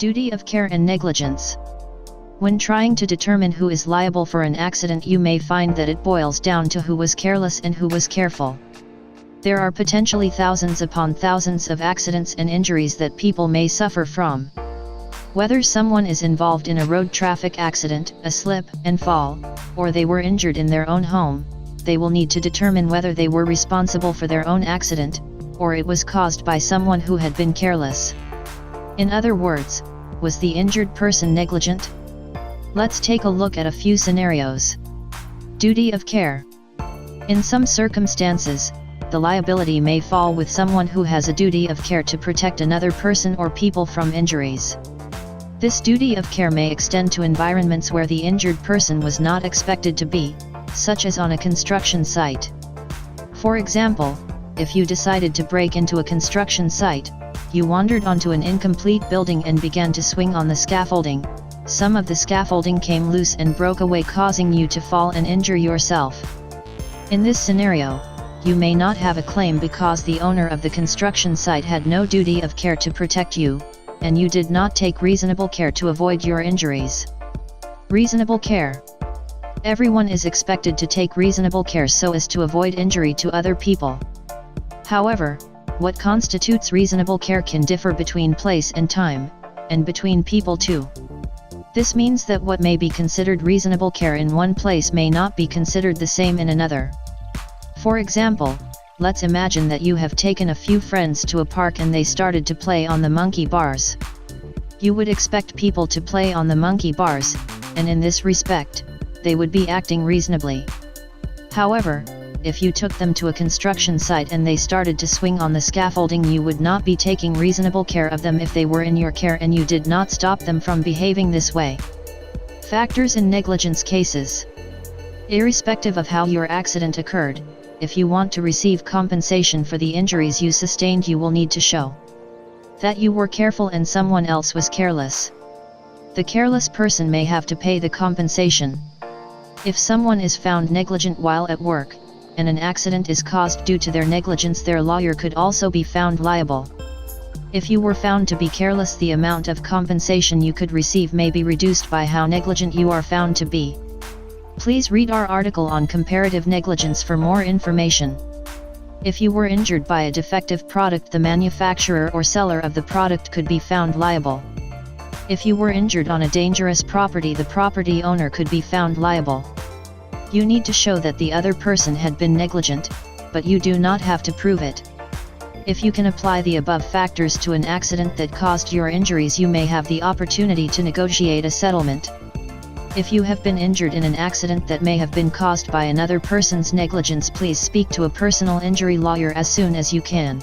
Duty of care and negligence. When trying to determine who is liable for an accident, you may find that it boils down to who was careless and who was careful. There are potentially thousands upon thousands of accidents and injuries that people may suffer from. Whether someone is involved in a road traffic accident, a slip and fall, or they were injured in their own home, they will need to determine whether they were responsible for their own accident, or it was caused by someone who had been careless. In other words, was the injured person negligent? Let's take a look at a few scenarios. Duty of care. In some circumstances, the liability may fall with someone who has a duty of care to protect another person or people from injuries. This duty of care may extend to environments where the injured person was not expected to be, such as on a construction site. For example, if you decided to break into a construction site, you wandered onto an incomplete building and began to swing on the scaffolding. Some of the scaffolding came loose and broke away, causing you to fall and injure yourself. In this scenario, you may not have a claim because the owner of the construction site had no duty of care to protect you, and you did not take reasonable care to avoid your injuries. Reasonable care. Everyone is expected to take reasonable care so as to avoid injury to other people. However, what constitutes reasonable care can differ between place and time, and between people too. This means that what may be considered reasonable care in one place may not be considered the same in another. For example, let's imagine that you have taken a few friends to a park and they started to play on the monkey bars. You would expect people to play on the monkey bars, and in this respect, they would be acting reasonably. However, if you took them to a construction site and they started to swing on the scaffolding, you would not be taking reasonable care of them if they were in your care and you did not stop them from behaving this way. Factors in negligence cases. Irrespective of how your accident occurred, if you want to receive compensation for the injuries you sustained, you will need to show that you were careful and someone else was careless. The careless person may have to pay the compensation. If someone is found negligent while at work, and an accident is caused due to their negligence, their lawyer could also be found liable. If you were found to be careless, the amount of compensation you could receive may be reduced by how negligent you are found to be. Please read our article on comparative negligence for more information. If you were injured by a defective product, the manufacturer or seller of the product could be found liable. If you were injured on a dangerous property, the property owner could be found liable. You need to show that the other person had been negligent, but you do not have to prove it. If you can apply the above factors to an accident that caused your injuries, you may have the opportunity to negotiate a settlement. If you have been injured in an accident that may have been caused by another person's negligence, please speak to a personal injury lawyer as soon as you can.